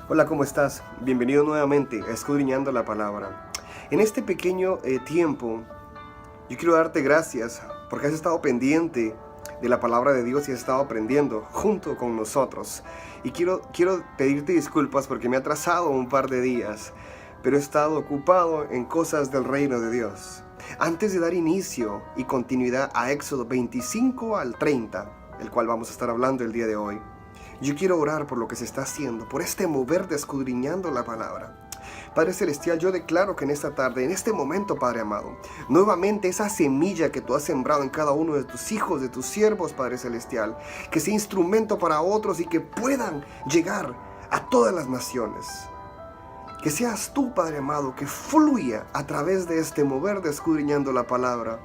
Hola, ¿cómo estás? Bienvenido nuevamente a Escudriñando la Palabra. En este pequeño tiempo, yo quiero darte gracias porque has estado pendiente de la Palabra de Dios y has estado aprendiendo junto con nosotros. Y quiero pedirte disculpas porque me he atrasado un par de días, pero he estado ocupado en cosas del reino de Dios. Antes de dar inicio y continuidad a Éxodo 25 al 30, el cual vamos a estar hablando el día de hoy, yo quiero orar por lo que se está haciendo, por este mover de escudriñando la palabra. Padre Celestial, yo declaro que en esta tarde, en este momento, Padre amado, nuevamente esa semilla que tú has sembrado en cada uno de tus hijos, de tus siervos, Padre Celestial, que sea instrumento para otros y que puedan llegar a todas las naciones. Que seas tú, Padre amado, que fluya a través de este mover de escudriñando la palabra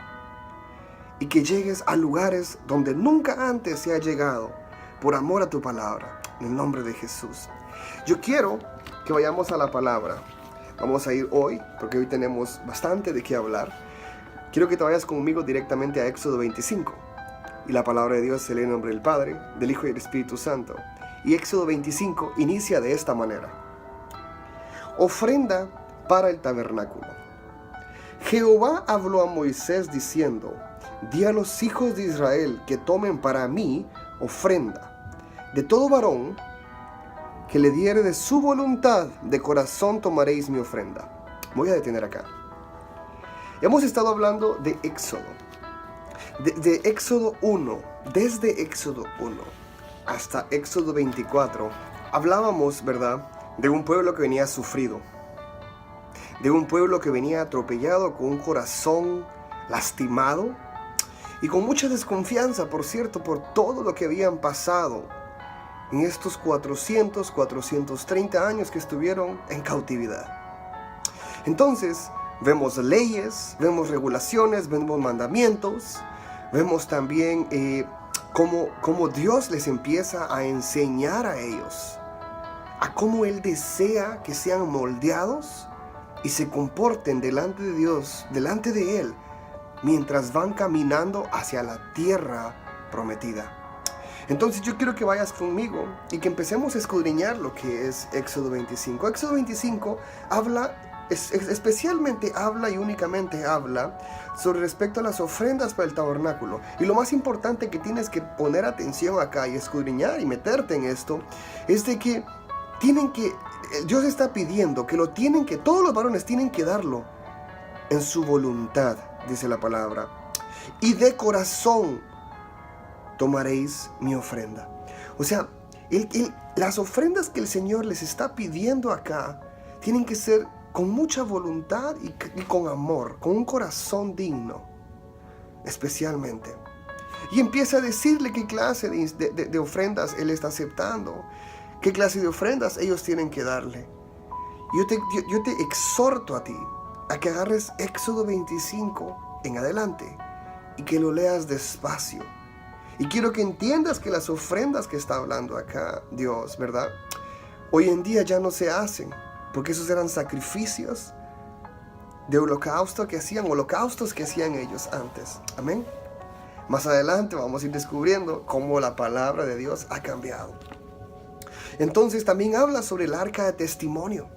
y que llegues a lugares donde nunca antes se ha llegado, por amor a tu palabra, en el nombre de Jesús. Yo quiero que vayamos a la palabra. Vamos a ir hoy, porque hoy tenemos bastante de qué hablar. Quiero que te vayas conmigo directamente a Éxodo 25. Y la palabra de Dios se lee en nombre del Padre, del Hijo y del Espíritu Santo. Y Éxodo 25 inicia de esta manera. Ofrenda para el tabernáculo. Jehová habló a Moisés diciendo: di a los hijos de Israel que tomen para mí ofrenda. De todo varón que le diere de su voluntad, de corazón tomaréis mi ofrenda. Voy a detener acá. Hemos estado hablando de Éxodo. De Éxodo 1, desde Éxodo 1 hasta Éxodo 24, hablábamos, ¿verdad?, de un pueblo que venía sufrido. De un pueblo que venía atropellado, con un corazón lastimado y con mucha desconfianza, por cierto, por todo lo que habían pasado en estos 430 años que estuvieron en cautividad. Entonces, vemos leyes, vemos regulaciones, vemos mandamientos, vemos también cómo Dios les empieza a enseñar a ellos, a cómo Él desea que sean moldeados y se comporten delante de Dios, delante de Él, mientras van caminando hacia la tierra prometida. Entonces yo quiero que vayas conmigo y que empecemos a escudriñar lo que es Éxodo 25. Éxodo 25 especialmente habla y únicamente habla sobre respecto a las ofrendas para el tabernáculo. Y lo más importante que tienes que poner atención acá y escudriñar y meterte en esto es de que Dios está pidiendo que todos los varones tienen que darlo en su voluntad, dice la palabra, y de corazón tomaréis mi ofrenda. O sea, las ofrendas que el Señor les está pidiendo acá tienen que ser con mucha voluntad y con amor, con un corazón digno, especialmente. Y empieza a decirle qué clase de ofrendas Él está aceptando, qué clase de ofrendas ellos tienen que darle. Yo te exhorto a ti a que agarres Éxodo 25 en adelante y que lo leas despacio. Y quiero que entiendas que las ofrendas que está hablando acá Dios, ¿verdad?, hoy en día ya no se hacen, porque esos eran sacrificios de holocaustos que hacían ellos antes. Amén. Más adelante vamos a ir descubriendo cómo la palabra de Dios ha cambiado. Entonces también habla sobre el arca de testimonio.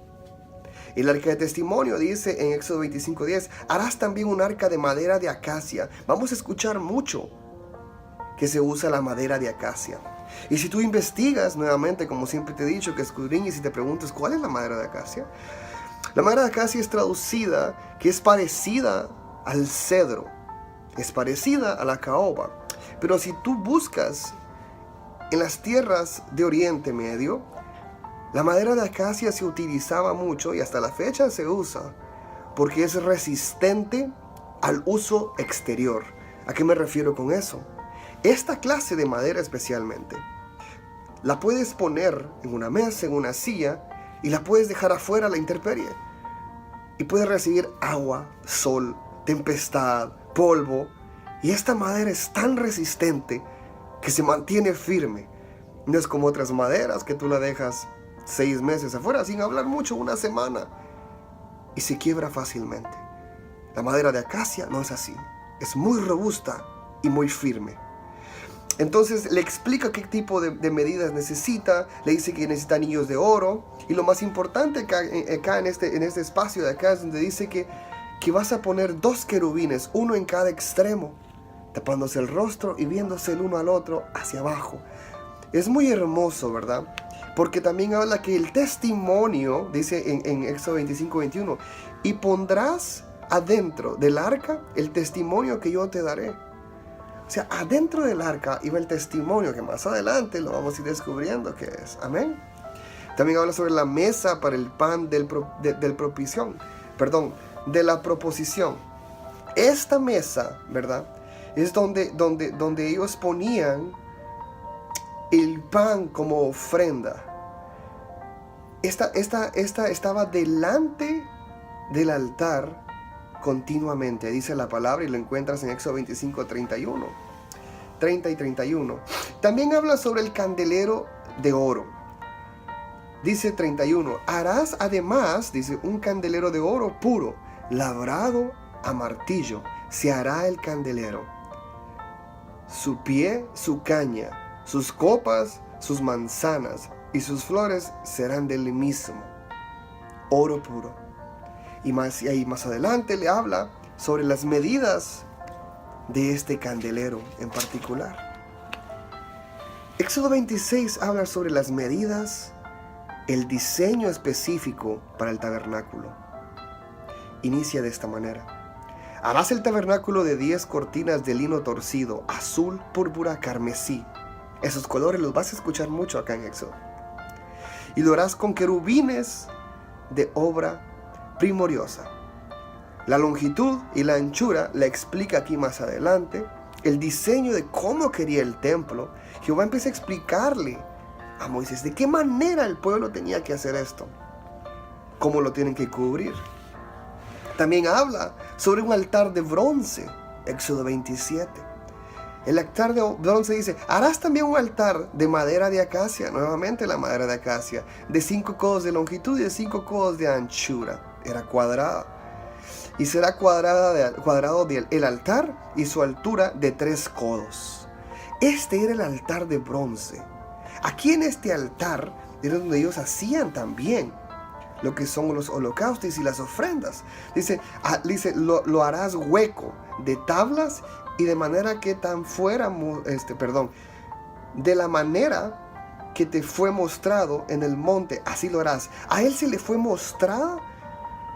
El arca de testimonio dice en Éxodo 25:10, harás también un arca de madera de acacia. Vamos a escuchar mucho que se usa la madera de acacia. Y si tú investigas nuevamente, como siempre te he dicho, que escudriñes y te preguntes cuál es la madera de acacia. La madera de acacia es traducida que es parecida al cedro, es parecida a la caoba. Pero si tú buscas en las tierras de Oriente Medio, la madera de acacia se utilizaba mucho y hasta la fecha se usa porque es resistente al uso exterior. ¿A qué me refiero con eso? Esta clase de madera especialmente, la puedes poner en una mesa, en una silla, y la puedes dejar afuera a la intemperie. Y puede recibir agua, sol, tempestad, polvo. Y esta madera es tan resistente que se mantiene firme. No es como otras maderas que tú la dejas 6 meses afuera, sin hablar mucho, 1 semana, y se quiebra fácilmente. La madera de acacia no es así. Es muy robusta y muy firme. Entonces le explica qué tipo de medidas necesita, le dice que necesita anillos de oro, y lo más importante acá en este espacio de acá es donde dice que vas a poner 2 querubines, uno en cada extremo, tapándose el rostro y viéndose el uno al otro hacia abajo. Es muy hermoso, ¿verdad? Porque también habla que el testimonio, dice en Éxodo 25:21, y pondrás adentro del arca el testimonio que yo te daré. O sea, adentro del arca iba el testimonio que más adelante lo vamos a ir descubriendo qué es. Amén. También habla sobre la mesa para el pan de la proposición. Esta mesa, ¿verdad? Es donde ellos ponían el pan como ofrenda. Esta estaba delante del altar continuamente, dice la palabra, y lo encuentras en Éxodo 25, 30 y 31. También habla sobre el candelero de oro. Dice 31, harás además, dice, un candelero de oro puro, labrado a martillo, se hará el candelero. Su pie, su caña, sus copas, sus manzanas y sus flores serán del mismo oro puro. Y ahí más adelante le habla sobre las medidas de este candelero en particular. Éxodo 26 habla sobre las medidas, el diseño específico para el tabernáculo. Inicia de esta manera. Harás el tabernáculo de 10 cortinas de lino torcido, azul, púrpura, carmesí. Esos colores los vas a escuchar mucho acá en Éxodo. Y lo harás con querubines de obra primoriosa. La longitud y la anchura la explica aquí más adelante. El diseño de cómo quería el templo. Jehová empieza a explicarle a Moisés de qué manera el pueblo tenía que hacer esto, cómo lo tienen que cubrir. También habla sobre un altar de bronce, Éxodo 27. El altar de bronce dice, harás también un altar de madera de acacia, nuevamente la madera de acacia, de 5 codos de longitud y de 5 codos de anchura. Era cuadrada. Y será cuadrado el altar y su altura de 3 codos. Este era el altar de bronce. Aquí en este altar era donde ellos hacían también lo que son los holocaustos y las ofrendas. Dice lo harás hueco de tablas y de manera que de la manera que te fue mostrado en el monte, así lo harás. A él se le fue mostrada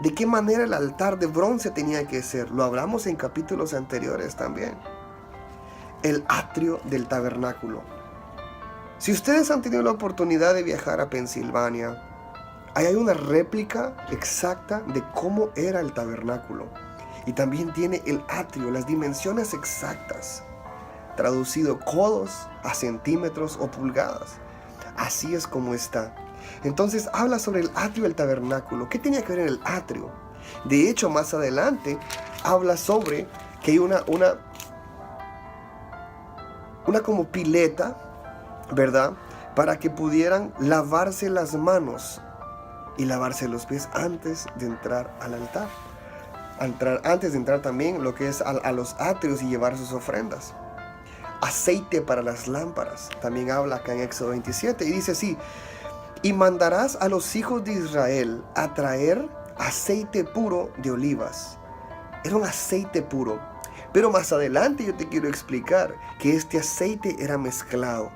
de qué manera el altar de bronce tenía que ser. Lo hablamos en capítulos anteriores también. El atrio del tabernáculo. Si ustedes han tenido la oportunidad de viajar a Pensilvania, ahí hay una réplica exacta de cómo era el tabernáculo. Y también tiene el atrio, las dimensiones exactas, traducido codos a centímetros o pulgadas. Así es como está. Entonces habla sobre el atrio del tabernáculo. ¿Qué tenía que ver en el atrio? De hecho, más adelante habla sobre que hay una como pileta, ¿verdad? Para que pudieran lavarse las manos y lavarse los pies antes de entrar al altar. Antes de entrar también lo que es a los atrios y llevar sus ofrendas. Aceite para las lámparas. También habla acá en Éxodo 27 y dice así: y mandarás a los hijos de Israel a traer aceite puro de olivas. Era un aceite puro. Pero más adelante yo te quiero explicar que este aceite era mezclado.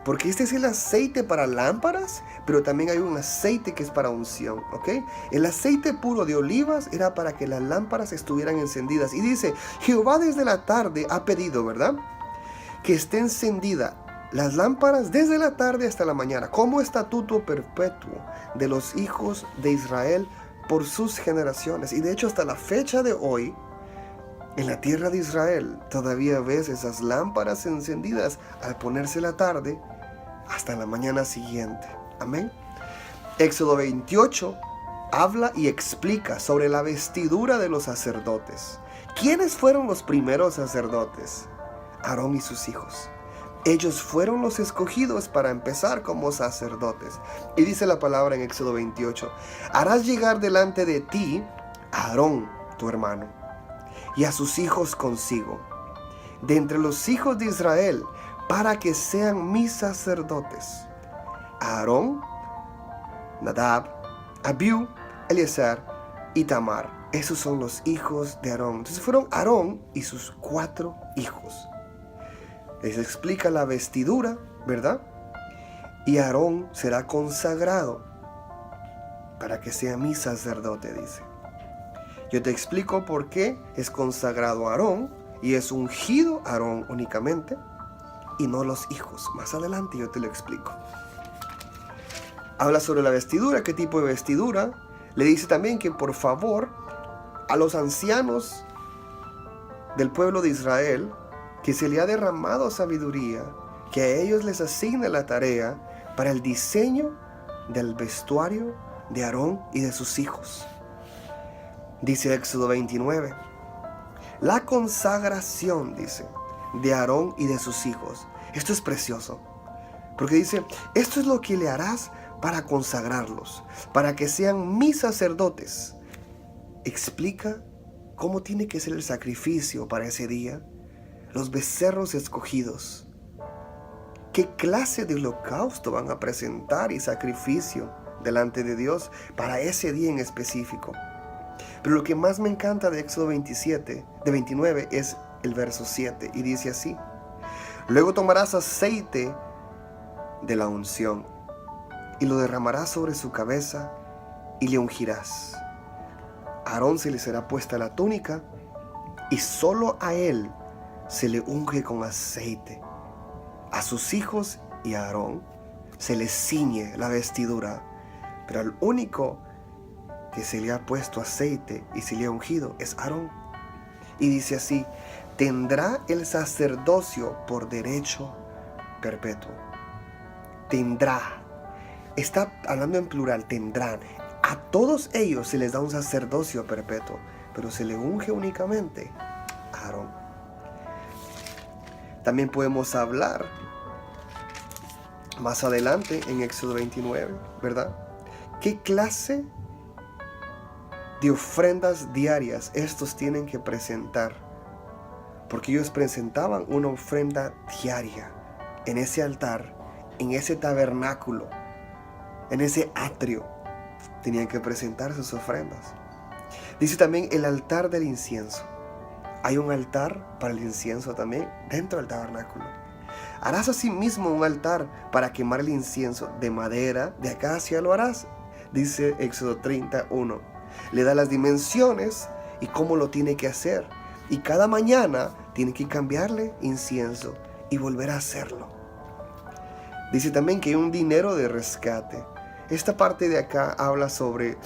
Porque este es el aceite para lámparas, pero también hay un aceite que es para unción, ¿ok? El aceite puro de olivas era para que las lámparas estuvieran encendidas. Y dice, Jehová desde la tarde ha pedido, ¿verdad?, que esté encendida las lámparas desde la tarde hasta la mañana, como estatuto perpetuo de los hijos de Israel por sus generaciones. Y de hecho hasta la fecha de hoy, en la tierra de Israel, todavía ves esas lámparas encendidas al ponerse la tarde hasta la mañana siguiente. Amén. Éxodo 28 habla y explica sobre la vestidura de los sacerdotes. ¿Quiénes fueron los primeros sacerdotes? Aarón y sus hijos. Ellos fueron los escogidos para empezar como sacerdotes. Y dice la palabra en Éxodo 28, harás llegar delante de ti a Aarón, tu hermano, y a sus hijos consigo. De entre los hijos de Israel para que sean mis sacerdotes. Aarón, Nadab, Abiú, Eliezer y Tamar. Esos son los hijos de Aarón. Entonces fueron Aarón y sus 4 hijos. Les explica la vestidura, ¿verdad? Y Aarón será consagrado para que sea mi sacerdote, dice. Yo te explico por qué es consagrado Aarón y es ungido Aarón únicamente y no los hijos. Más adelante yo te lo explico. Habla sobre la vestidura, qué tipo de vestidura. Le dice también que por favor a los ancianos del pueblo de Israel, que se le ha derramado sabiduría, que a ellos les asigne la tarea para el diseño del vestuario de Aarón y de sus hijos. Dice Éxodo 29, la consagración, dice, de Aarón y de sus hijos. Esto es precioso, porque dice, esto es lo que le harás para consagrarlos, para que sean mis sacerdotes. Explica cómo tiene que ser el sacrificio para ese día, los becerros escogidos, qué clase de holocausto van a presentar y sacrificio delante de Dios para ese día en específico. Pero lo que más me encanta de Éxodo 29 es el verso 7 y dice así: luego tomarás aceite de la unción y lo derramarás sobre su cabeza y le ungirás. A Aarón se le será puesta la túnica y solo a él se le unge con aceite. A sus hijos y a Aarón se le ciñe la vestidura, pero al único que se le ha puesto aceite y se le ha ungido es Aarón. Y dice así: tendrá el sacerdocio por derecho perpetuo. Tendrá. Está hablando en plural, tendrán. A todos ellos se les da un sacerdocio perpetuo, pero se le unge únicamente a Aarón. También podemos hablar más adelante en Éxodo 29, ¿verdad? ¿Qué clase de ofrendas diarias estos tienen que presentar? Porque ellos presentaban una ofrenda diaria en ese altar, en ese tabernáculo, en ese atrio. Tenían que presentar sus ofrendas. Dice también el altar del incienso. Hay un altar para el incienso también dentro del tabernáculo. Harás asimismo un altar para quemar el incienso de madera, de acacia lo harás. Dice Éxodo 31. Le da las dimensiones y cómo lo tiene que hacer. Y cada mañana tiene que cambiarle incienso y volver a hacerlo. Dice también que hay un dinero de rescate. Esta parte de acá habla sobre...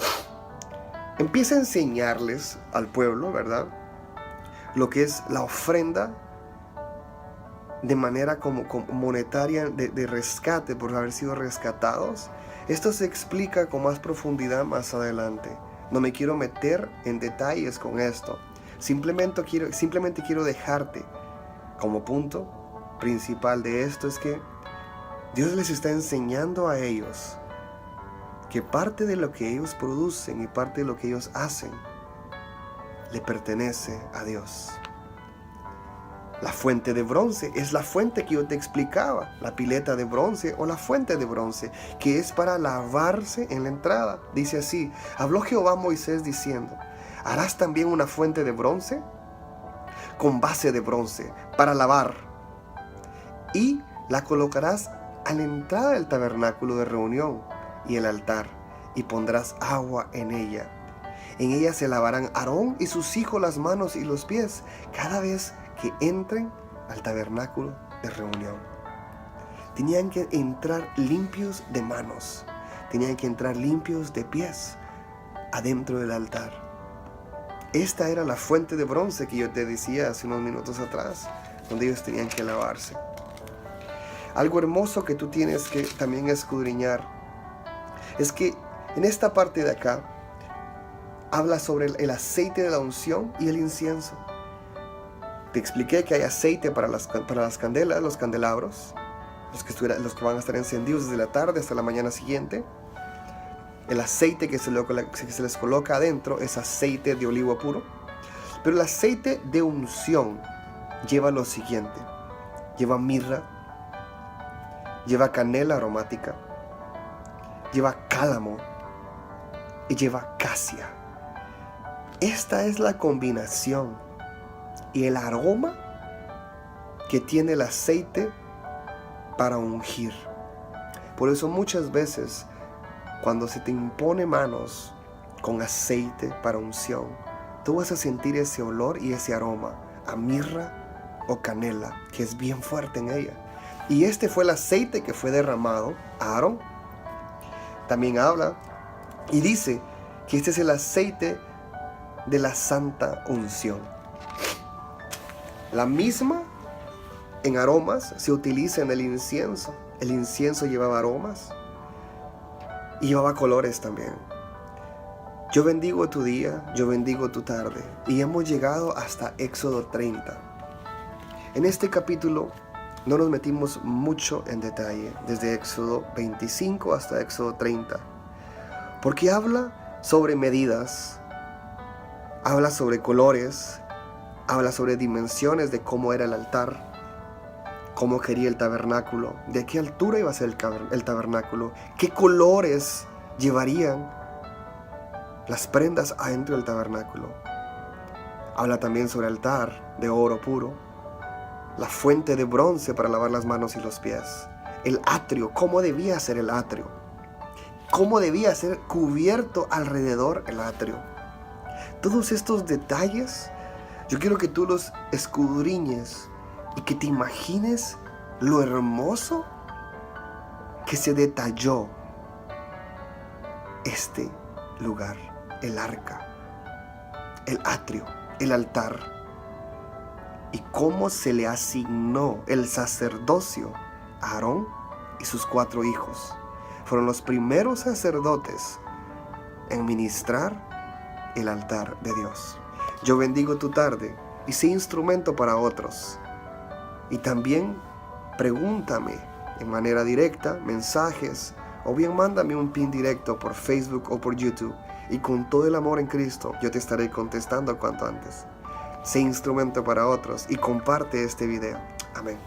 Empieza a enseñarles al pueblo, ¿verdad?, lo que es la ofrenda de manera como monetaria de rescate por haber sido rescatados. Esto se explica con más profundidad más adelante. No me quiero meter en detalles con esto. Simplemente quiero dejarte como punto principal de esto es que Dios les está enseñando a ellos que parte de lo que ellos producen y parte de lo que ellos hacen le pertenece a Dios. La fuente de bronce es la fuente que yo te explicaba, la pileta de bronce o la fuente de bronce, que es para lavarse en la entrada. Dice así: habló Jehová a Moisés diciendo: harás también una fuente de bronce con base de bronce para lavar, y la colocarás a la entrada del tabernáculo de reunión y el altar, y pondrás agua en ella. En ella se lavarán Aarón y sus hijos las manos y los pies cada vez que entren al tabernáculo de reunión. Tenían que entrar limpios de manos, tenían que entrar limpios de pies adentro del altar. Esta era la fuente de bronce que yo te decía hace unos minutos atrás, donde ellos tenían que lavarse. Algo hermoso que tú tienes que también escudriñar es que en esta parte de acá habla sobre el aceite de la unción y el incienso. Te expliqué que hay aceite para las candelas, los candelabros, los que van a estar encendidos desde la tarde hasta la mañana siguiente. El aceite que se les coloca adentro es aceite de olivo puro. Pero el aceite de unción lleva lo siguiente: lleva mirra, lleva canela aromática, lleva cálamo y lleva casia. Esta es la combinación y el aroma que tiene el aceite para ungir. Por eso muchas veces cuando se te impone manos con aceite para unción, tú vas a sentir ese olor y ese aroma a mirra o canela que es bien fuerte en ella. Y este fue el aceite que fue derramado a Aarón. También habla y dice que este es el aceite de la santa unción. La misma en aromas se utiliza en el incienso. El incienso llevaba aromas y llevaba colores también. Yo bendigo tu día, yo bendigo tu tarde. Y hemos llegado hasta Éxodo 30. En este capítulo no nos metimos mucho en detalle, desde Éxodo 25 hasta Éxodo 30. Porque habla sobre medidas, habla sobre colores, habla sobre dimensiones de cómo era el altar, cómo quería el tabernáculo, de qué altura iba a ser el tabernáculo, qué colores llevarían las prendas adentro del tabernáculo. Habla también sobre el altar de oro puro, la fuente de bronce para lavar las manos y los pies, el atrio, cómo debía ser el atrio, cómo debía ser cubierto alrededor el atrio. Todos estos detalles, yo quiero que tú los escudriñes y que te imagines lo hermoso que se detalló este lugar, el arca, el atrio, el altar, y cómo se le asignó el sacerdocio a Aarón y sus 4 hijos. Fueron los primeros sacerdotes en ministrar el altar de Dios. Yo bendigo tu tarde y sé instrumento para otros. Y también pregúntame en manera directa, mensajes, o bien mándame un pin directo por Facebook o por YouTube. Y con todo el amor en Cristo, yo te estaré contestando cuanto antes. Sé instrumento para otros y comparte este video. Amén.